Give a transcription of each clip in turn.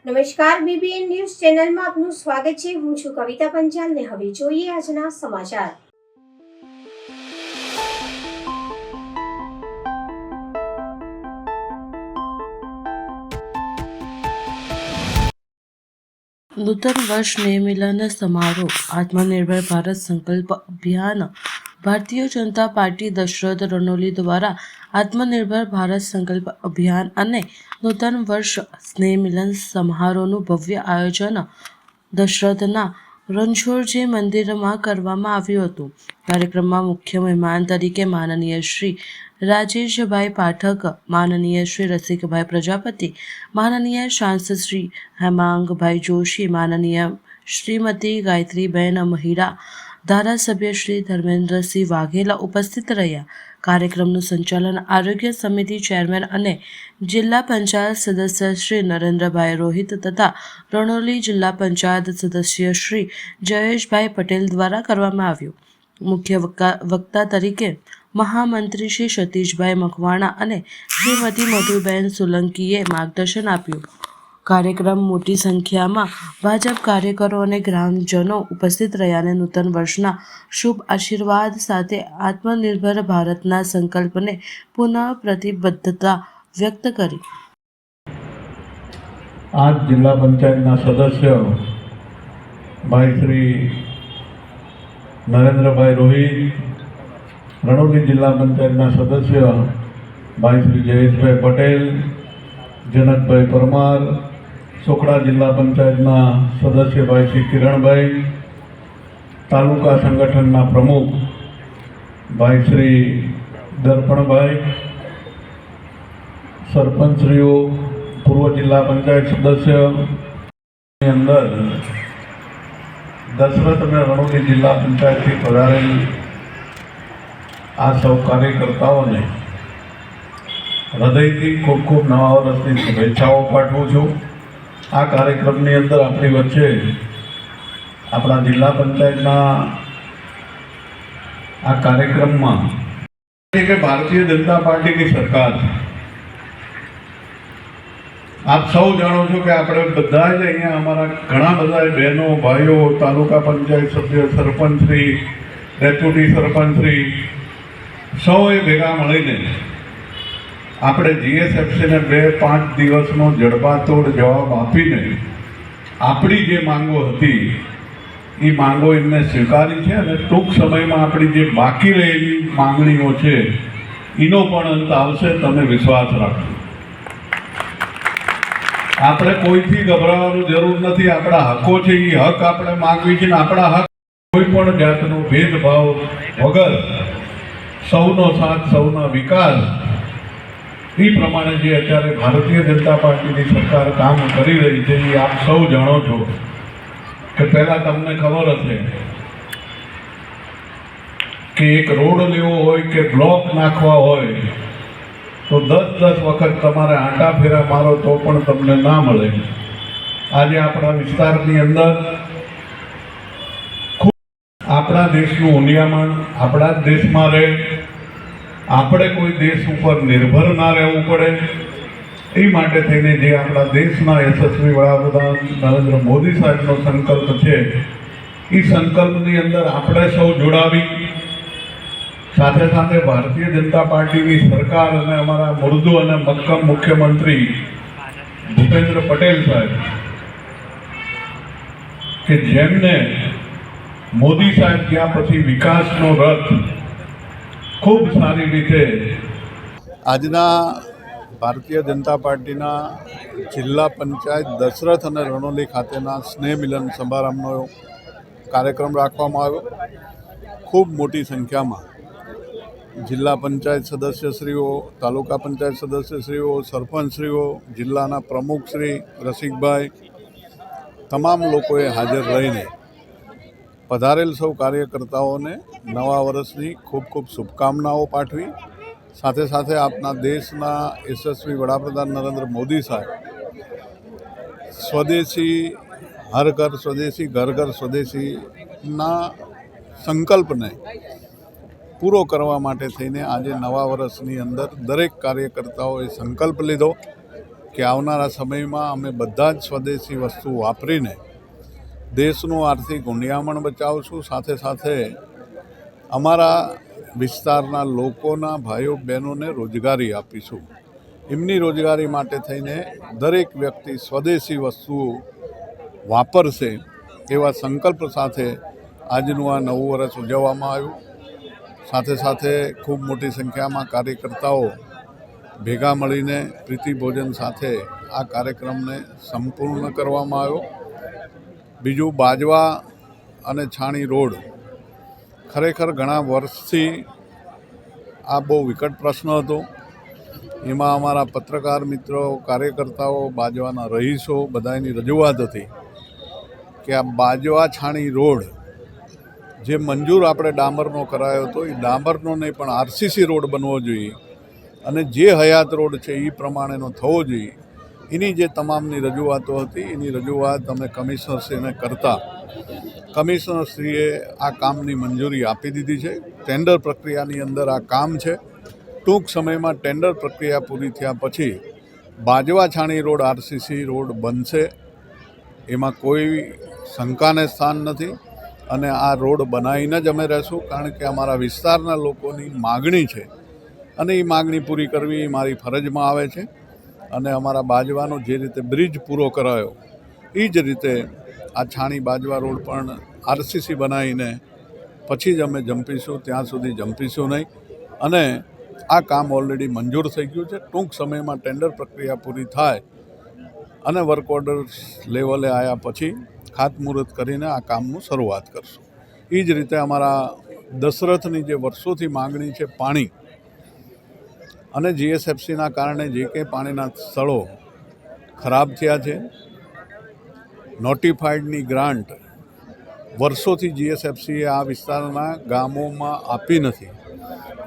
નમસ્કાર, BBN news ચેનલમાં આપનું સ્વાગત છે। હું છું કવિતા પંચાલ ને હવે જોઈએ આજના સમાચાર। नूतन वर्ष स्नेह मिलन समारोह आत्मनिर्भर भारत संकल्प अभियान भारतीय जनता पार्टी दशरथ रनोली द्वारा आत्मनिर्भर भारत संकल्प अभियान અને નૂતન વર્ષ સ્નેહ મિલન સમારોહનું ભવ્ય આયોજન દશરથના રણછોડજી મંદિરમાં કરવામાં આવ્યું હતું। કાર્યક્રમમાં મુખ્ય મહેમાન તરીકે માનનીય શ્રી રાજેશભાઈ પાઠક, માનનીય શ્રી રસિકભાઈ પ્રજાપતિ, માનનીય સાંસદ શ્રી હેમાંગભાઈ જોશી, માનનીય શ્રીમતી ગાયત્રીબેન મહિડા, ધારાસભ્ય શ્રી ધર્મેન્દ્રસિંહ વાઘેલા ઉપસ્થિત રહ્યા। કાર્યક્રમનું સંચાલન આરોગ્ય સમિતિ ચેરમેન અને જિલ્લા પંચાયત સદસ્ય શ્રી નરેન્દ્રભાઈ રોહિત તથા રણોલી જિલ્લા પંચાયત સદસ્ય શ્રી જયેશભાઈ પટેલ દ્વારા કરવામાં આવ્યું। મુખ્ય વક્તા તરીકે મહામંત્રી શ્રી સતીશભાઈ મકવાણા અને શ્રીમતી મધુબેન સોલંકીએ માર્ગદર્શન આપ્યું। કાર્યક્રમ મોટી સંખ્યામાં ભાજપ કાર્યકરો અને ગ્રામજનો ઉપસ્થિત રહ્યા અને નૂતન વર્ષના શુભ આશીર્વાદ સાથે આત્મનિર્ભર ભારતના સંકલ્પને પુનઃ પ્રતિબદ્ધતા વ્યક્ત કરી। आज जिला पंचायत सदस्य भाई श्री नरेंद्र भाई रोहित, रनोली जिला पंचायत सदस्य भाई श्री जयेश भाई पटेल, जनक भाई परमार, सोखड़ा जिला पंचायत सदस्य भाई श्री किरण भाई, तालुका संगठन प्रमुख भाई श्री दर्पण भाई, सरपंचश्रीओ, पूर्व जिला पंचायत सदस्य अंदर दशरथ ने रनोली जिला पंचायत थी पधारेल आ सौ कार्यकर्ताओं ने हृदय थी खूब खूब नवा वर्षनी शुभेच्छाओं पाठवुं छुं। आ कार्यक्रमनी अंदर अपनी वच्चे अपना जिला पंचायतना आ कार्यक्रम में भारतीय जनता पार्टी की सरकार, आप सौ जाणो छो कि आपणे बधा ज अहींया अमारा घणा बधा बहनों भाईओ, तालुका पंचायत सभ्य, सरपंचश्री, डेप्यूटी सरपंचश्री सौए भेगा मळीने આપણે જીએસએફસીને 2-5 દિવસનો જડબાતોડ જવાબ આપીને આપણી જે માંગો હતી એ માંગો એમને સ્વીકારી છે અને ટૂંક સમયમાં આપણી જે બાકી રહેલી માંગણીઓ છે એનો પણ અંત આવશે, તમે વિશ્વાસ રાખો। આપણે કોઈથી ગભરાવાની જરૂર નથી। આપણા હકો છે એ હક આપણે માંગવી છે ને આપણા હક કોઈ પણ જાતનો ભેદભાવ વગર સૌનો સાથ, સૌનો વિકાસ એ પ્રમાણે જે અત્યારે ભારતીય જનતા પાર્ટીની સરકાર કામ કરી રહી છે એ આપ સૌ જાણો છો કે પહેલાં તમને ખબર હશે કે એક રોડ લેવો હોય કે બ્લોક નાખવા હોય તો 10 વખત તમારે આંટા ફેરા મારો તો પણ તમને ના મળે। આજે આપણા વિસ્તારની અંદર આપણા દેશનું ઉન્નયન આપણા જ દેશમાં રહે, આપણે કોઈ દેશ ઉપર નિર્ભર ના રહેવું પડે એ માટે થઈને જે આપણા દેશના યશસ્વી વડાપ્રધાન નરેન્દ્ર મોદી સાહેબનો સંકલ્પ છે એ સંકલ્પની અંદર આપણે સૌ જોડાવી, સાથે સાથે ભારતીય જનતા પાર્ટીની સરકાર અને અમારા મૃદુ અને મક્કમ મુખ્યમંત્રી ભૂપેન્દ્ર પટેલ સાહેબ કે જેમને મોદી સાહેબ ત્યાં પછી વિકાસનો રથ खूब सारी रीते आजना भारतीय जनता पार्टीना जिला पंचायत दशरथ और रनोली खातेना स्नेह मिलन समारंभनो कार्यक्रम राखवामां आव्यो। खूब मोटी संख्या में जिला पंचायत सदस्यश्रीओ, तालुका पंचायत सदस्यश्रीओ, सरपंचश्रीओ, जिल्लाना प्रमुखश्री रसिकभाई तमाम लोकोए हाजर रहीने पधारेल सौ कार्यकर्ताओं ने नवा वर्षनी खूब खूब शुभकामनाओं पाठवी। साथे साथे अपना देशना यशस्वी वडाप्रधान नरेंद्र मोदी साहेब स्वदेशी हर घर स्वदेशी, घर घर स्वदेशी ना संकल्प ने पूरो करवा माटे थईने आजे नवा वर्षनी अंदर दरेक कार्यकर्ताओं संकल्प लीधो કે આવનારા સમયમાં અમે બધા જ સ્વદેશી વસ્તુ વાપરીને દેશનું આર્થિક ઊંડિયામણ બચાવશું, સાથે સાથે અમારા વિસ્તારના લોકોના ભાઈઓ બહેનોને રોજગારી આપીશું. એમની રોજગારી માટે થઈને દરેક વ્યક્તિ સ્વદેશી વસ્તુઓ વાપરશે એવા સંકલ્પ સાથે આજનું આ નવું વર્ષ ઉજવવામાં આવ્યું. સાથે સાથે ખૂબ મોટી સંખ્યામાં કાર્યકર્તાઓ ભેગા મળીને પ્રીતિભોજન સાથે આ કાર્યક્રમને સંપૂર્ણ કરવામાં આવ્યો. બીજું, બાજવા અને છાણી રોડ ખરેખર ઘણા વર્ષથી આ બહુ વિકટ પ્રશ્ન હતો. એમાં અમારા પત્રકાર મિત્રો, કાર્યકર્તાઓ, બાજવાના રહીશો બધાની રજૂઆત હતી કે આ બાજવા છાણી રોડ જે મંજૂર આપણે ડામરનો કરાયો હતો એ ડામરનો નહીં પણ આરસીસી રોડ બનવો જોઈએ અને જે હયાત રોડ છે એ પ્રમાણેનો થવો જોઈએ. એની જે તમામની રજૂઆતો હતી એની રજૂઆત અમે કમિશનરશ્રીને કરતા કમિશનરશ્રીએ આ કામની મંજૂરી આપી દીધી છે. ટેન્ડર પ્રક્રિયાની અંદર આ કામ છે. ટૂંક સમયમાં ટેન્ડર પ્રક્રિયા પૂરી થયા પછી બાજવા છાણી રોડ આરસીસી રોડ બનશે, એમાં કોઈ શંકાને સ્થાન નથી. અને આ રોડ બનાવીને જ અમે રહેશું, કારણ કે અમારા વિસ્તારના લોકોની માગણી છે અને એ માગણી પૂરી કરવી એ મારી ફરજમાં આવે છે. અને અમારા બાજવાનો જે રીતે બ્રિજ પૂરો કરાયો એ જ રીતે આ છાણી બાજવા રોડ પણ આરસીસી બનાવીને પછી જ અમે જંપીશું, ત્યાં સુધી જંપીશું નહીં. અને આ કામ ઓલરેડી મંજૂર થઈ ગયું છે. ટૂંક સમયમાં ટેન્ડર પ્રક્રિયા પૂરી થાય અને વર્ક ઓર્ડર લેવલે આવ્યા પછી ખાતમુહૂર્ત કરીને આ કામનું શરૂઆત કરશું. એ જ રીતે અમારા દશરથની જે વર્ષોથી માગણી છે પાણી અને જીએસએફસીના કારણે જે કંઈ પાણીના સ્થળો ખરાબ થયા છે, નોટિફાઈડની ગ્રાન્ટ વર્ષોથી જીએસએફસીએ આ વિસ્તારના ગામોમાં આપી નથી.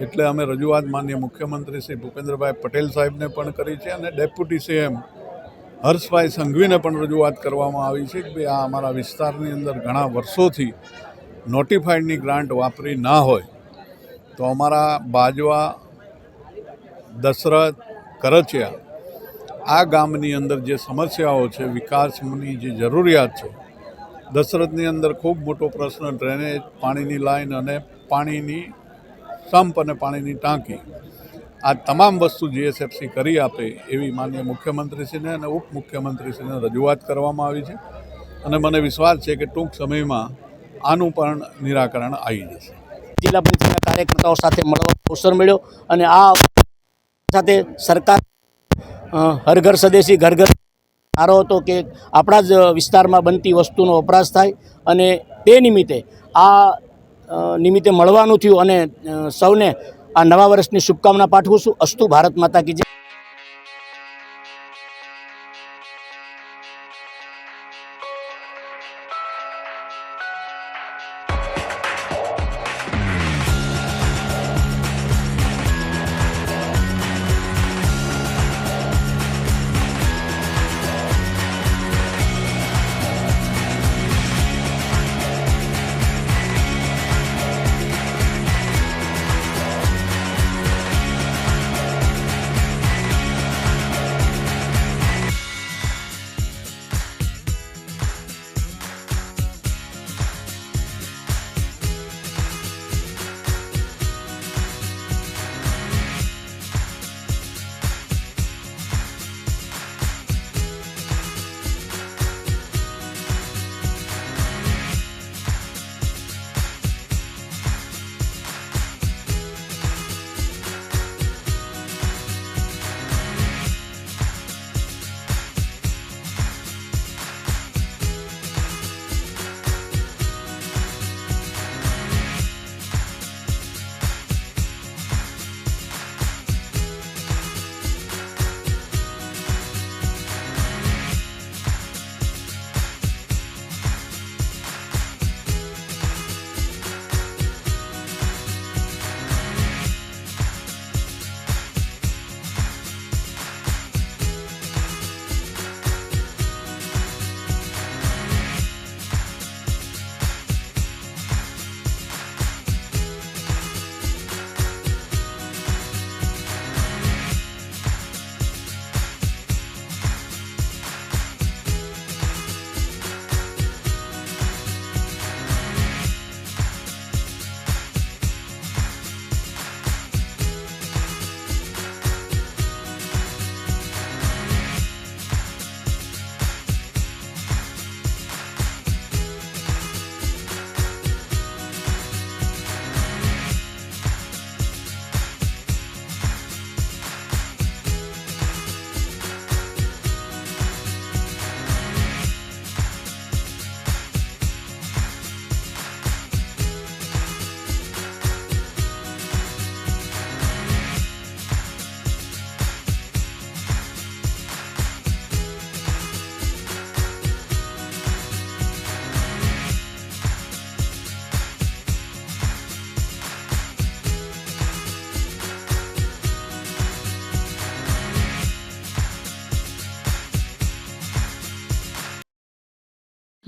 એટલે અમે રજૂઆત માનનીય મુખ્યમંત્રી શ્રી ભૂપેન્દ્રભાઈ પટેલ સાહેબને પણ કરી છે અને ડેપ્યુટી સીએમ હર્ષભાઈ સંઘવીને પણ રજૂઆત કરવામાં આવી છે કે ભાઈ આ અમારા વિસ્તારની અંદર ઘણા વર્ષોથી નોટિફાઈડની ગ્રાન્ટ વાપરી ના હોય તો અમારા બાજવા, દશરથ, કરચિયા આ ગામની અંદર જે સમસ્યાઓ છે, વિકાસની જે જરૂરિયાત છે, દશરથની અંદર ખૂબ મોટો પ્રશ્ન ડ્રેનેજ, પાણીની લાઈન અને પાણીની સંપ અને પાણીની ટાંકી, આ તમામ વસ્તુ જીએસએફસી કરી આપે એવી માનનીય મુખ્યમંત્રીશ્રીને અને ઉપમુખ્યમંત્રીશ્રીને રજૂઆત કરવામાં આવી છે. અને મને વિશ્વાસ છે કે ટૂંક સમયમાં આનું પણ નિરાકરણ આવી જશે. જિલ્લા પંચાયતના કાર્યકર્તાઓ સાથે મળવાનો અવસર મળ્યો અને આ સાથે સરકાર હર ઘર સ્વદેશી ઘર ઘર સારો હતો કે આપણા જ વિસ્તારમાં બનતી વસ્તુનો વપરાશ થાય અને તે નિમિત્તે મળવાનું થયું અને સૌને આ નવા વર્ષની શુભકામના પાઠવું છું. અસ્તુ ભારત માતા કી જય.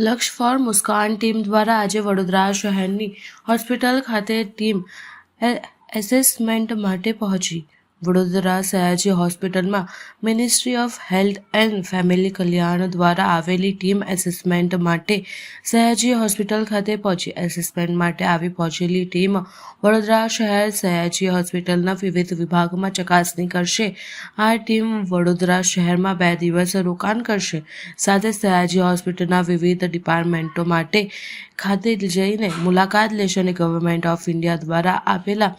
લક્ષ ફોર મુસ્કાન ટીમ દ્વારા આજે વડોદરા શહેરની હોસ્પિટલ ખાતે ટીમ એસેસમેન્ટ માટે પહોંચી. વડોદરા સયાજી હોસ્પિટલમાં ministry of health and family કલ્યાણ દ્વારા આવેલી ટીમ એસેસમેન્ટ માટે સયાજી હોસ્પિટલ ખાતે પહોંચી. એસેસમેન્ટ માટે આવી પહોંચેલી ટીમ વડોદરા શહેર સયાજી હોસ્પિટલના વિવિધ વિભાગમાં ચકાસણી કરશે. આ ટીમ વડોદરા શહેરમાં 2 દિવસ રોકાણ કરશે. સાથે સયાજી હોસ્પિટલના વિવિધ ડિપાર્ટમેન્ટો માટે ખાતે જઈને મુલાકાત લેશે અને ગવર્મેન્ટ ઓફ ઇન્ડિયા દ્વારા આપેલા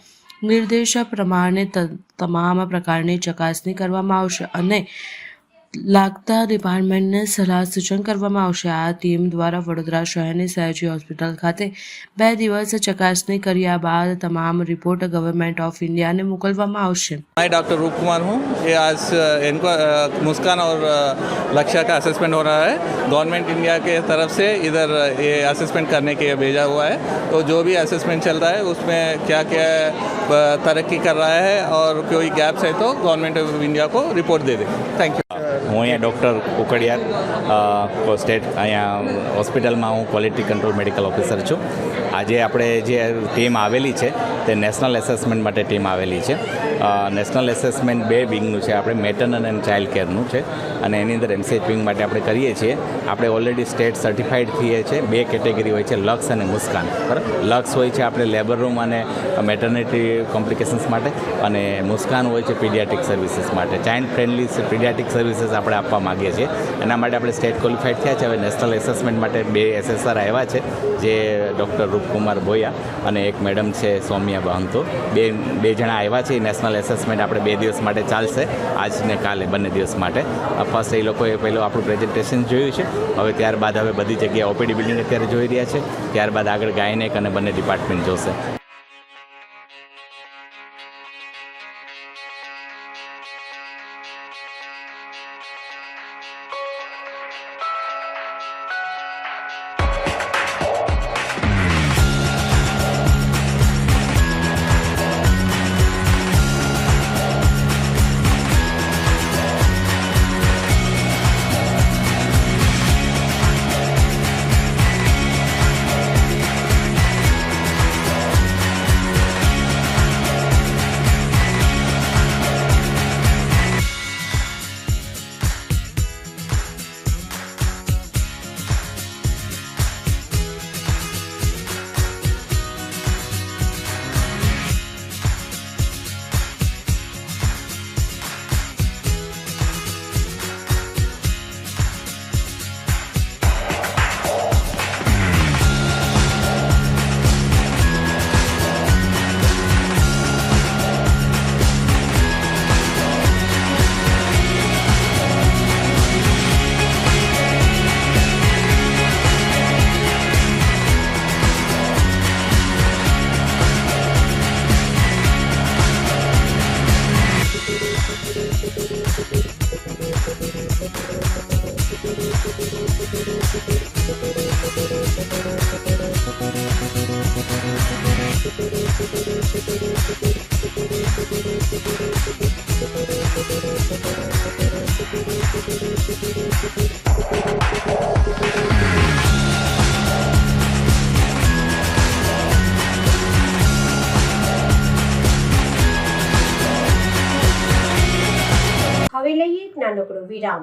નિર્દેશ પ્રમાણે તમામ પ્રકારની ચકાસણી કરવામાં આવશે અને લાગતા ડિપાર્ટમેન્ટને સલાહ સૂચન કરવામાં આવશે. આ ટીમ દ્વારા વડોદરા શહેરની સયાજી હોસ્પિટલ ખાતે 2 દિવસ ચકાસણી કર્યા બાદ તમામ रिपोर्ट गवर्नमेंट ऑफ इंडिया ने मोकलवामां आवशे. मैं डॉक्टर रूप कुमार हूँ. ये आज इनको मुस्कान और लक्ष्य का असेसमेंट हो रहा है. गवर्नमेंट इंडिया के तरफ से इधर ये असेसमेंट करने के लिए भेजा हुआ है. तो जो भी असेसमेंट चल रहा है उसमें क्या क्या तरक्की कर रहा है और कोई गैप्स है तो गवर्नमेंट ऑफ इंडिया को report they they. Thank you. હું અહીંયા ડૉક્ટર કુકડિયાર સ્ટેટ અહીંયા હોસ્પિટલમાં હું ક્વોલિટી કંટ્રોલ મેડિકલ ઓફિસર છું. આજે આપણે જે ટીમ આવેલી છે તે નેશનલ એસેસમેન્ટ માટે ટીમ આવેલી છે. નેશનલ એસેસમેન્ટ 2 વિંગનું છે. આપણે મેટર્નલ એન્ડ ચાઇલ્ડ કેરનું છે અને એની અંદર એમસીએચ વિંગ માટે આપણે કરીએ છીએ. આપણે ઓલરેડી સ્ટેટ સર્ટિફાઈડ થઈએ છીએ. 2 કેટેગરી હોય છે, લક્સ અને મુસ્કાન. બરાબર, લક્સ હોય છે આપણે લેબર રૂમ અને મેટર્નિટી કોમ્પ્લિકેશન્સ માટે અને મુસ્કાન હોય છે પીડિયાટ્રિક સર્વિસીસ માટે. ચાઇલ્ડ ફ્રેન્ડલી પીડિયાટ્રિક સર્વિસીસ આપણે આપવા માગીએ છીએ. એના માટે આપણે સ્ટેટ ક્વોલિફાઈડ થયા છે. હવે નેશનલ એસેસમેન્ટ માટે 2 એસેસર આવ્યા છે, જે ડૉક્ટર રૂપકુમાર ભોયા અને એક મેડમ છે સૌમ્યા બહંતો. બે જણા આવ્યા છે. નેશનલ એસેસમેન્ટ આપણે 2 દિવસ માટે ચાલશે, આજ ને કાલે બંને દિવસ માટે. ફર્સ્ટ એ લોકોએ પહેલું આપણું પ્રેઝન્ટેશન જોયું છે. હવે ત્યારબાદ હવે બધી જગ્યાએ ઓપીડી બિલ્ડિંગ અત્યારે જોઈ રહ્યા છે. ત્યારબાદ આગળ ગાયનેક અને બંને ડિપાર્ટમેન્ટ જોશે. હવે લઈએ એક નાનકડો વિરામ.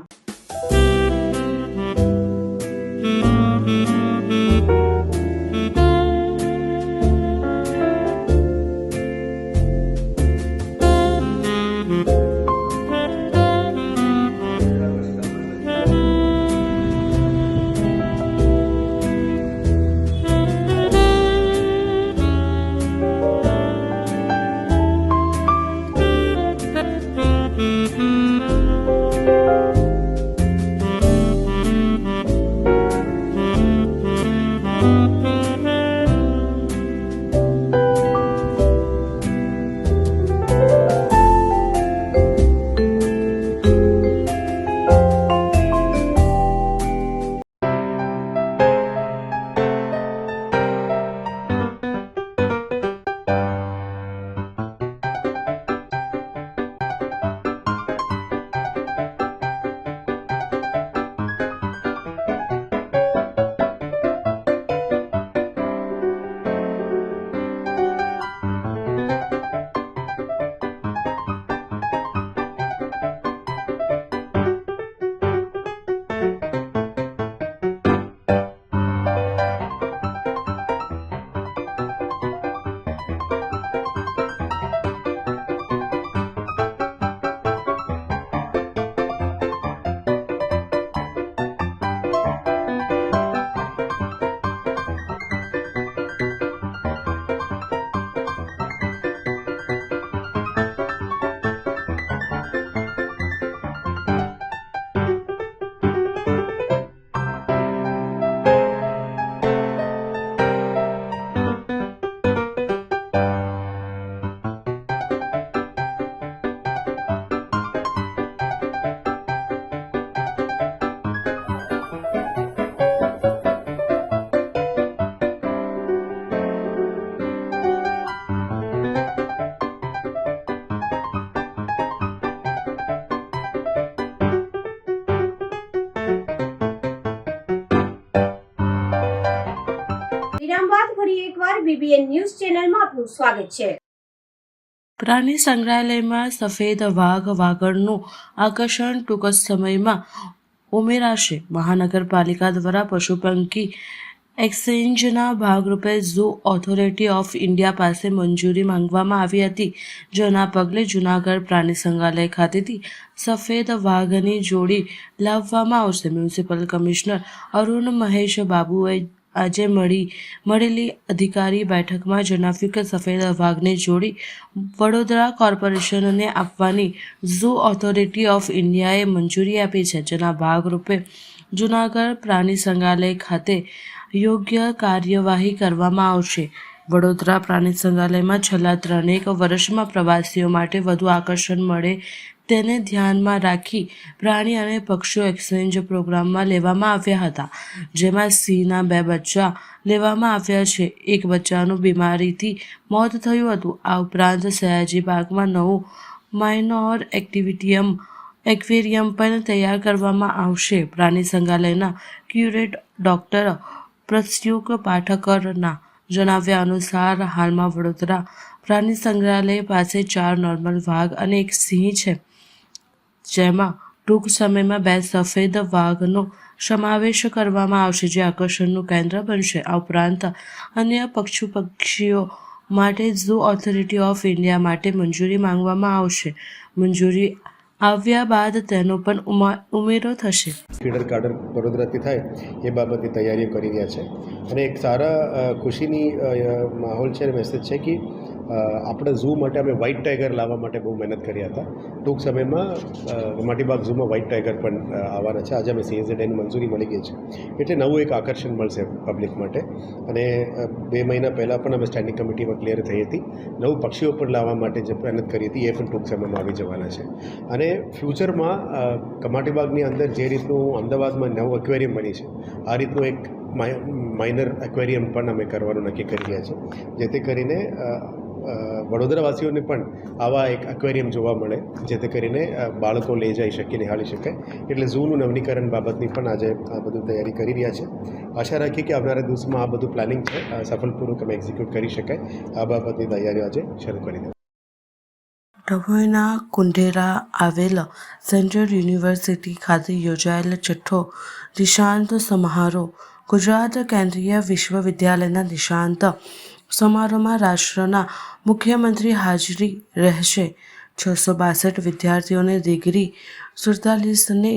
ફરી એકવાર BBN ન્યૂઝ ચેનલમાં આપનું સ્વાગત છે. પ્રાણી સંગ્રહાલયમાં સફેદ વાઘરનું આકર્ષણ ટૂંક જ સમયમાં ઉમેરાશે. મહાનગરપાલિકા દ્વારા પશુપંખી એક્સચેન્જના ભાગરૂપે ઝૂ ઓથોરિટી ઓફ ઇન્ડિયા પાસે મંજૂરી માંગવામાં આવી હતી, જેના પગલે જૂનાગઢ પ્રાણી સંગ્રહાલય ખાતેથી સફેદ વાઘની જોડી લાવવામાં આવશે. મ્યુનિસિપલ કમિશનર અરુણ મહેશ બાબુએ આજે મળેલી અધિકારી બેઠકમાં જણાવ્યું કે સફેદ વાઘની જોડી વડોદરા કોર્પોરેશનને આપવાની ઝૂ ઓથોરિટી ઓફ ઇન્ડિયાએ મંજૂરી આપી છે, જેના ભાગરૂપે જૂનાગઢ પ્રાણી સંગ્રહાલય ખાતે યોગ્ય કાર્યવાહી કરવામાં આવશે. વડોદરા પ્રાણી સંગ્રહાલયમાં છેલ્લા 3 વર્ષમાં પ્રવાસીઓ માટે વધુ આકર્ષણ મળે તેને ધ્યાનમાં રાખી પ્રાણી અને પક્ષીઓ એક્સચેન્જ પ્રોગ્રામમાં લેવામાં આવ્યા હતા, જેમાં સિંહના 2 બચ્ચા લેવામાં આવ્યા છે. એક બચ્ચાનું બીમારીથી મોત થયું હતું. આ ઉપરાંત સયાજી બાગમાં નવું માઇનોર એક્વેરિયમ પણ તૈયાર કરવામાં આવશે. પ્રાણી સંગ્રહાલયના ક્યુરેટર ડોક્ટર પ્રત્યુષ પાઠકરના જણાવ્યા અનુસાર હાલમાં વડોદરા પ્રાણી સંગ્રહાલય પાસે 4 નોર્મલ વાઘ અને 1 સિંહ છે, જેમાં ટૂંક સમયમાં 2 સફેદ વાઘનો સમાવેશ કરવામાં આવશે, જે આકર્ષણનું કેન્દ્ર બનશે. આ ઉપરાંત અન્ય પક્ષીઓ માટે ઝૂ ઓથોરિટી ઓફ ઇન્ડિયા માટે મંજૂરી માંગવામાં આવશે. મંજૂરી આવ્યા બાદ તેનો પણ ઉમેરો થશે. ફીડર ગાર્ડન વડોદરાથી થાય એ બાબતની તૈયારીઓ કરી રહ્યા છે અને એક સારા ખુશીની માહોલ છે અને મેસેજ છે કે આપણા ઝૂ માટે અમે વ્હાઇટ ટાઈગર લાવવા માટે બહુ મહેનત કર્યા હતા. ટૂંક સમયમાં કમાટીબાગ ઝૂમાં વ્હાઇટ ટાઈગર પણ આવવાના છે. આજે અમે CSZAની મંજૂરી મળી ગઈ છે, એટલે નવું એક આકર્ષણ મળશે પબ્લિક માટે. અને 2 મહિના પહેલાં પણ અમે સ્ટેન્ડિંગ કમિટીમાં ક્લિયર થઈ હતી. નવું પક્ષીઓ પણ લાવવા માટે જે મહેનત કરી હતી એ પણ ટૂંક સમયમાં આવી જવાના છે. અને ફ્યુચરમાં કમાટીબાગની અંદર જે રીતનું અમદાવાદમાં નવું એક્વેરિયમ બની છે, આ રીતનું એક માઇનર એક્વેરિયમ પણ અમે કરવાનું નક્કી કરી રહ્યા છે, જેથી કરીને વડોદરાવાસીઓને પણ આવા એક એક્વેરિયમ જોવા મળે, જેથી કરીને બાળકો લઈ જઈ શકે, નિહાળી શકે. એટલે ઝૂનું નવીનીકરણ બાબતની પણ આજે આ બધું તૈયારી કરી રહ્યા છે. આશા રાખીએ કે આવનારા દિવસમાં આ બધું પ્લાનિંગ છે સફળપૂર્વક અમે એક્ઝિક્યુટ કરી શકાય. આ બાબતની તૈયારીઓ આજે શરૂ કરી દે. ડભોઈના કુંઢેરા આવેલ સેન્ટ્રલ યુનિવર્સિટી ખાતે યોજાયેલ 6ઠ્ઠો દીક્ષાંત સમારોહ. ગુજરાત કેન્દ્રીય વિશ્વવિદ્યાલયના દીક્ષાંત સમારોહમાં રાષ્ટ્રના મુખ્યમંત્રી હાજરી રહેશે. 662 વિદ્યાર્થીઓને ડિગ્રી, 47ને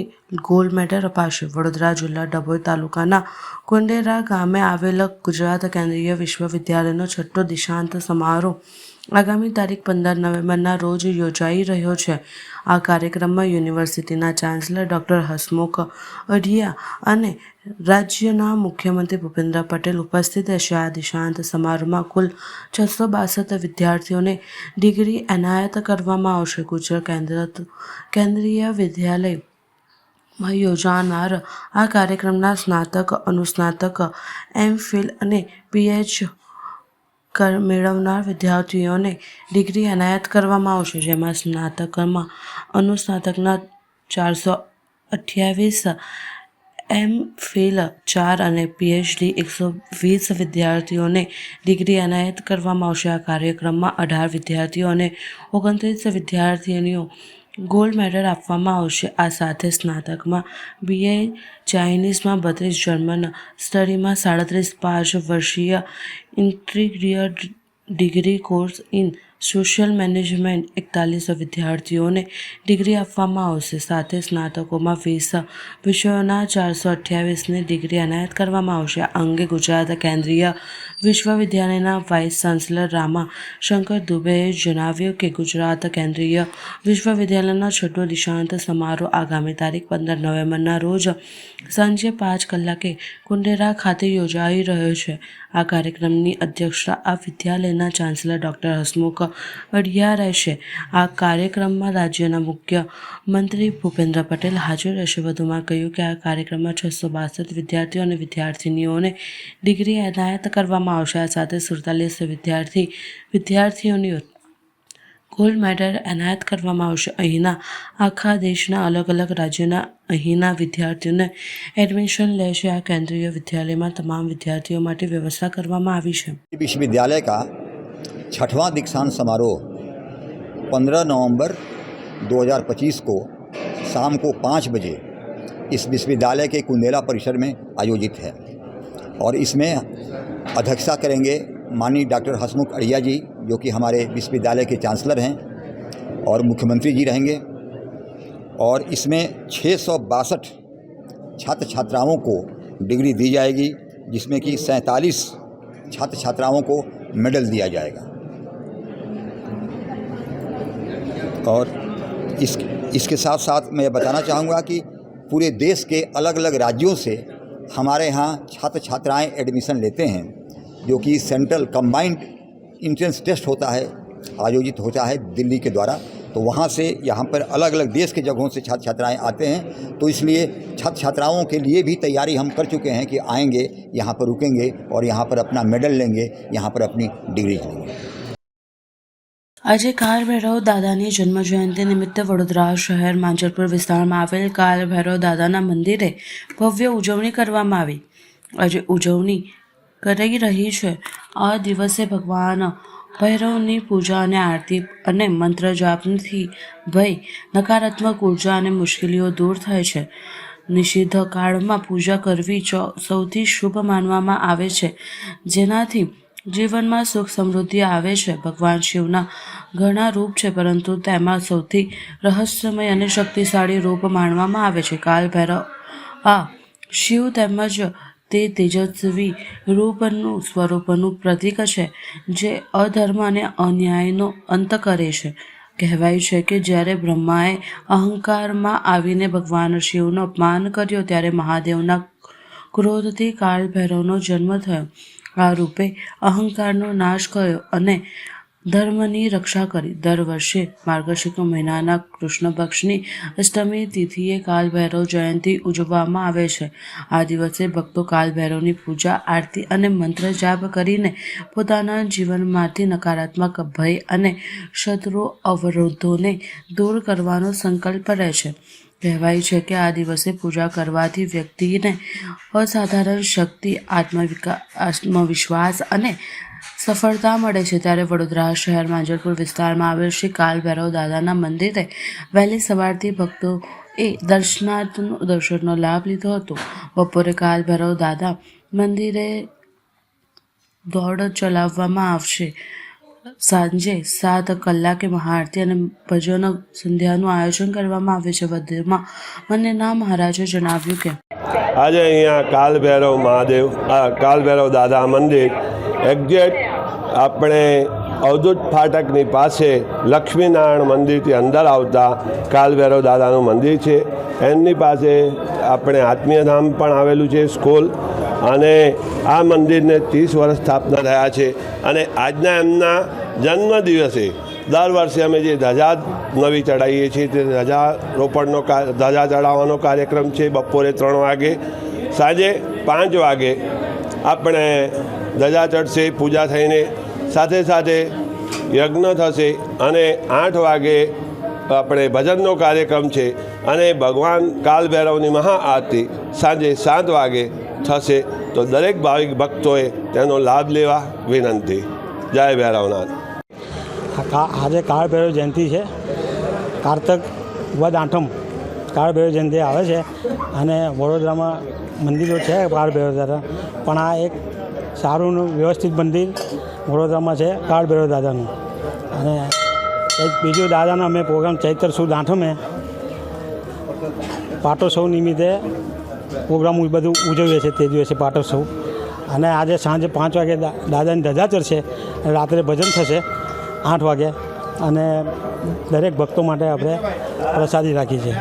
ગોલ્ડ મેડલ અપાશે. વડોદરા જિલ્લા ડભોઈ તાલુકાના કુંઢેરા ગામે આવેલ ગુજરાત કેન્દ્રીય વિશ્વવિદ્યાલયનો 6ઠ્ઠો દીક્ષાંત સમારોહ આગામી તારીખ 15 નવેમ્બરના રોજ યોજાઈ રહ્યો છે. આ કાર્યક્રમમાં યુનિવર્સિટીના ચાન્સલર ડૉક્ટર હસમુખ અઢિયા અને રાજ્યના મુખ્યમંત્રી ભૂપેન્દ્ર પટેલ ઉપસ્થિત રહેશે. આ દીક્ષાંત સમારોહમાં કુલ 662 વિદ્યાર્થીઓને ડિગ્રી એનાયત કરવામાં આવશે. ગુજરાત કેન્દ્રીય વિદ્યાલયમાં યોજાનાર આ કાર્યક્રમના સ્નાતક, અનુસ્નાતક, MPhil અને PhD મેળવનાર વિદ્યાર્થીઓને ડિગ્રી એનાયત કરવામાં આવશે, જેમાં સ્નાતકમાં અનુસ્નાતકના 428, MPhil 4 અને PhD 120 વિદ્યાર્થીઓને ડિગ્રી એનાયત કરવામાં આવશે. આ કાર્યક્રમમાં 18 વિદ્યાર્થીઓ અને 29 વિદ્યાર્થીનીઓ ગોલ્ડ મેડલ આપવામાં આવશે. આ સાથે સ્નાતકમાં BA ચાઇનીઝમાં 32, જર્મન સ્ટડીમાં 37, 5 વર્ષીય integrated degree course in social management 41 વિદ્યાર્થીઓને ડિગ્રી આપવામાં આવશે. સાથે સ્નાતકોમાં 20 વિષયોના 428ને ડિગ્રી એનાયત કરવામાં આવશે. આ અંગે ગુજરાત કેન્દ્રીય વિશ્વવિદ્યાલયના વાઇસ ચાન્સલર રામા શંકર દુબેએ જણાવ્યું કે ગુજરાત કેન્દ્રીય વિશ્વવિદ્યાલયનો 6ઠ્ઠો દીક્ષાંત સમારોહ આગામી તારીખ 15 નવેમ્બરના રોજ સાંજે 5 કલાકે કુંઢેરા ખાતે યોજાઈ રહ્યો છે. આ કાર્યક્રમની અધ્યક્ષતા આ વિદ્યાલયના ચાન્સલર ડૉક્ટર હસમુખ અઢિયા રહેશે. આ કાર્યક્રમમાં રાજ્યના મુખ્યમંત્રી ભૂપેન્દ્ર પટેલ હાજર રહેશે. વધુમાં કહ્યું કે આ કાર્યક્રમમાં 662 વિદ્યાર્થીઓ અને વિદ્યાર્થીનીઓને ડિગ્રી એનાયત કરવામાં આવશે. આ સાથે 47 વિદ્યાર્થીઓને ગોલ્ડ મેડલ એનાયત કરવામાં આવશે. અહીંના આખા દેશના અલગ અલગ રાજ્યોના અહીંના વિદ્યાર્થીઓને એડમિશન લેશે. આ કેન્દ્રીય વિદ્યાલયમાં તમામ વિદ્યાર્થીઓ માટે व्यवस्था કરવામાં આવી છે. विश्वविद्यालय का 6वां दीक्षांत समारोह 15 नवंबर 2025 को शाम को 5 बजे इस विश्वविद्यालय के कुंदेला परिसर में आयोजित है और इसमें अध्यक्षता करेंगे माननीय डॉक्टर हसमुख अढ़िया जी, जो कि हमारे विश्वविद्यालय के चांसलर हैं, और मुख्यमंत्री जी रहेंगे। और इसमें 662 छात्र छात्राओं को डिग्री दी जाएगी, जिसमें कि 47 छात्र छात्राओं को मेडल दिया जाएगा। और इसके साथ साथ मैं बताना चाहूँगा कि पूरे देश के अलग अलग राज्यों से हमारे यहाँ छात्र छात्राएं एडमिशन लेते हैं, जो कि सेंट्रल कंबाइंड इंट्रेंस टेस्ट होता है, आयोजित होता है दिल्ली के द्वारा। तो वहाँ से यहाँ पर अलग अलग देश के जगहों से छात्र छात्राएँ आते हैं। तो इसलिए छात्र छात्राओं के लिए भी तैयारी हम कर चुके हैं कि आएंगे, यहाँ पर रुकेंगे और यहाँ पर अपना मेडल लेंगे, यहाँ पर अपनी डिग्री लेंगे। આજે કાળ ભૈરવ દાદાની જન્મજયંતિ નિમિત્તે વડોદરા શહેર માંજરપુર વિસ્તારમાં આવેલ કાળ ભૈરવ દાદાના મંદિરે ભવ્ય ઉજવણી કરવામાં આવી. આજે ઉજવણી કરી રહી છે. આ દિવસે ભગવાન ભૈરવની પૂજા અને આરતી અને મંત્ર જાપથી ભય, નકારાત્મક ઉર્જા અને મુશ્કેલીઓ દૂર થાય છે. નિષિદ્ધ કાળમાં પૂજા કરવી સૌથી શુભ માનવામાં આવે છે, જેનાથી જીવનમાં સુખ સમૃદ્ધિ આવે છે. ભગવાન શિવના ઘણા રૂપ છે, પરંતુ તેમાં સૌથી રહસ્યમય અને શક્તિશાળી રૂપ માનવામાં આવે છે કાળ ભૈરવ. આ શિવ તેમજ તે તેજસ્વી રૂપનું સ્વરૂપનું પ્રતીક છે, જે અધર્મ અને અન્યાયનો અંત કરે છે. કહેવાય છે કે જ્યારે બ્રહ્માએ અહંકારમાં આવીને ભગવાન શિવનો અપમાન કર્યો, ત્યારે મહાદેવના ક્રોધથી કાળ ભૈરવનો જન્મ થયો. આ રૂપે અહંકારનો નાશ કર્યો અને ધર્મની રક્ષા કરી. દર વર્ષે માર્ગશીર્ષ મહિનાના કૃષ્ણ પક્ષની અષ્ટમી તિથિએ કાળ ભૈરવ જયંતિ ઉજવવામાં આવે છે. આ દિવસે ભક્તો કાળ ભૈરવની પૂજા, આરતી અને મંત્ર જાપ કરીને પોતાના જીવનમાંથી નકારાત્મક ભય અને શત્રુ અવરોધોને દૂર કરવાનો સંકલ્પ લે છે. કહેવાય છે કે આ દિવસે પૂજા કરવાથી વ્યક્તિને અસાધારણ શક્તિ, આત્મવિશ્વાસ અને સફળતા મળે છે. ત્યારે વડોદરા શહેર માંજરપુર વિસ્તારમાં આવેલ શ્રી કાળ ભૈરવ દાદાના મંદિરે વહેલી સવારથી ભક્તોએ દર્શનનો લાભ લીધો હતો. બપોરે કાળ ભૈરવ દાદા મંદિરે દોડ ચલાવવામાં આવશે. સાંજે 7 કલાકે મહાઆરતી અને ભજન સંધ્યાનું આયોજન કરવામાં આવે છે. વધુમાં મન્યના મહારાજે જણાવ્યું કે આજે અહીંયા કાળ ભૈરવ દાદા મંદિર એક્ઝેક્ટ આપણે અવધૂત ફાટકની પાસે લક્ષ્મીનારાયણ મંદિરથી અંદર આવતા કાળ ભૈરવ દાદાનું મંદિર છે. એમની પાસે આપણે આત્મીયધામ પણ આવેલું છે, સ્કૂલ. અને આ મંદિરને 30 વર્ષ સ્થાપના થયા છે. અને આજના એમના જન્મદિવસે દર વર્ષે અમે જે ધજા નવી ચડાવીએ છીએ તે ધજા ચડાવવાનો કાર્યક્રમ છે. બપોરે 3 વાગે, સાંજે 5 વાગે આપણે ધજા ચડશે. પૂજા થઈને સાથે સાથે યજ્ઞ થશે અને 8 વાગે આપણે ભજનનો કાર્યક્રમ છે. અને ભગવાન કાળ ભૈરવની મહાઆરતી સાંજે 7 વાગે થશે. તો દરેક ભાવિક ભક્તોએ તેનો લાભ લેવા વિનંતી. જય ભૈરવનાથ. આજે કાળ ભૈરવ જયંતિ છે. કારતક વદ આઠમ કાળ ભૈરવ જયંતિ આવે છે. અને વડોદરામાં મંદિરો છે કાળ ભૈરવ દાદા, પણ આ એક સારું વ્યવસ્થિત મંદિર વડોદરામાં છે કાળ ભૈરવ દાદાનું. અને એક બીજું દાદાનો અમે પ્રોગ્રામ ચૈત્ર સુદ આઠમે પાટોત્સવ નિમિત્તે પ્રોગ્રામ બધું ઉજવીએ છીએ. તે દિવસે પાટોત્સવ. અને આજે સાંજે 5 વાગે દાદાની ધજા ચડશે. રાત્રે ભજન થશે 8 વાગે. અને દરેક ભક્તો માટે આપણે પ્રસાદી રાખી છે.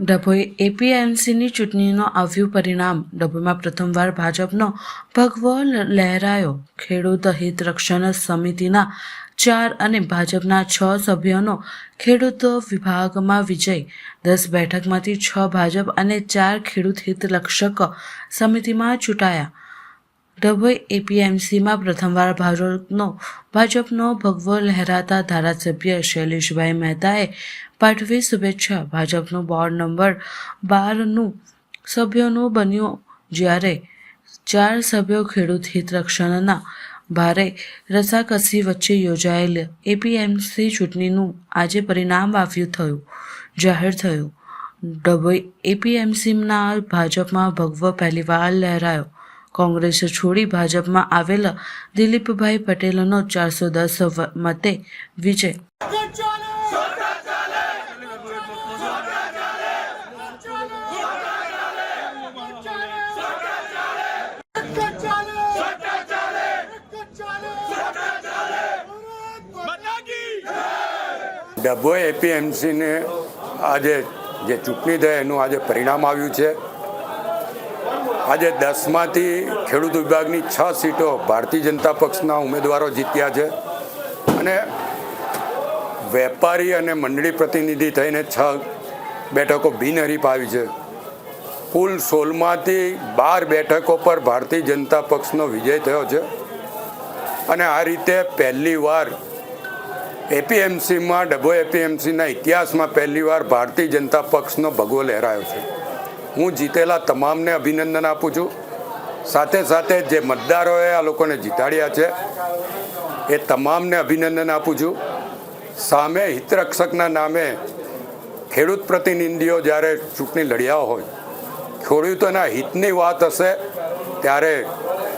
ડભોઈ એપીએમસીની ચૂંટણીનું આવ્યું પરિણામ. ડભોઈમાં પ્રથમવાર ભાજપનો ભગવો લહેરાયો. ખેડૂત હિત રક્ષણ સમિતિના 4 અને ભાજપના 6 સભ્યોનો ખેડૂત વિભાગમાં વિજય. 10 બેઠકમાંથી 6 ભાજપ અને 4 ખેડૂત હિત રક્ષક સમિતિમાં ચૂંટાયા. ડભોઈ એપીએમસીમાં પ્રથમવાર ભાજપનો ભગવો લહેરાતા ધારાસભ્ય શૈલેષભાઈ મહેતાએ પાઠવી શુભેચ્છા. ભાજપનું બોર્ડ નંબર 12નું સભ્યોનું બન્યું, જ્યારે 4 સભ્યો ખેડૂત હિત રક્ષણના. ભારે રસાકસી વચ્ચે યોજાયેલ એપીએમસી ચૂંટણીનું આજે પરિણામ જાહેર થયું. ડભોઈ એપીએમસીના ભાજપમાં ભગવો પહેલીવાર લહેરાયો. કોંગ્રેસ છોડી ભાજપમાં આવેલ દિલીપભાઈ પટેલનો 410 મતે વિજય. ડભોઈ એપીએમસીને આજે જે ચૂંટણી થઈ એનું આજે પરિણામ આવ્યું છે. આજે 10માંથી ખેડૂત વિભાગની 6 સીટો ભારતીય જનતા પક્ષના ઉમેદવારો જીત્યા છે અને વેપારી અને મંડળી પ્રતિનિધિ થઈને 6 બેઠકો બિનહરીફ આવી છે. કુલ 16માંથી 12 બેઠકો પર ભારતીય જનતા પક્ષનો વિજય થયો છે અને આ રીતે પહેલીવાર એપીએમસીમાં ડભોઈ એપીએમસીના ઇતિહાસમાં પહેલીવાર ભારતીય જનતા પક્ષનો ભગવો લહેરાયો છે. હું જીતેલા તમામને અભિનંદન આપું છું. સાથે સાથે જે મતદારોએ આ લોકોને જીતાડ્યા છે એ તમામને અભિનંદન આપું છું. સામે હિતરક્ષકના નામે ખેડૂત પ્રતિનિધિઓ જ્યારે ચૂંટણી લડ્યા હોય, ખેડૂતોના હિતની વાત હશે ત્યારે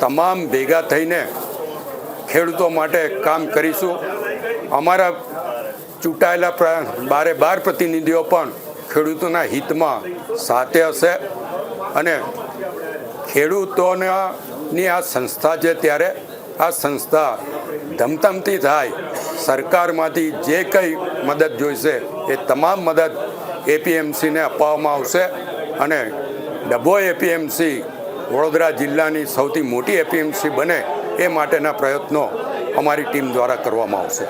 તમામ ભેગા થઈને ખેડૂતો માટે કામ કરીશું. અમારા ચૂંટાયેલા 12 પ્રતિનિધિઓ પણ ખેડૂતોના હિતમાં સાથે હશે અને ખેડૂતોની આ સંસ્થા છે ત્યારે આ સંસ્થા ધમધમતી થાય. સરકારમાંથી જે કંઈ મદદ જોઈશે એ તમામ મદદ એપીએમસીને અપાવવામાં આવશે અને ડભોઈ એપીએમસી વડોદરા જિલ્લાની સૌથી મોટી એપીએમસી બને એ માટેના પ્રયત્નો અમારી ટીમ દ્વારા કરવામાં આવશે.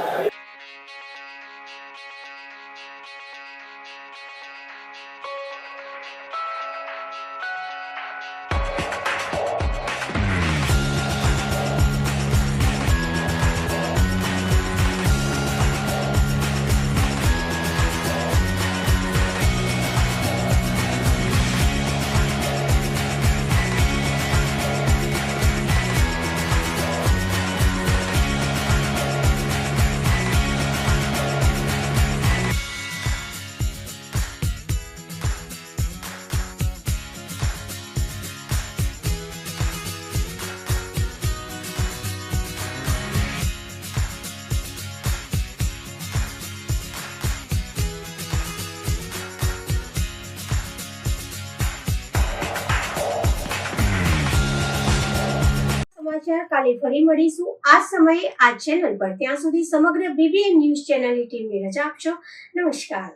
સમાચાર કાલે ફરી મળીશું આ સમયે આ ચેનલ પર. ત્યાં સુધી સમગ્ર BBN ન્યૂઝ ચેનલની ટીમને રજા આપશો. નમસ્કાર.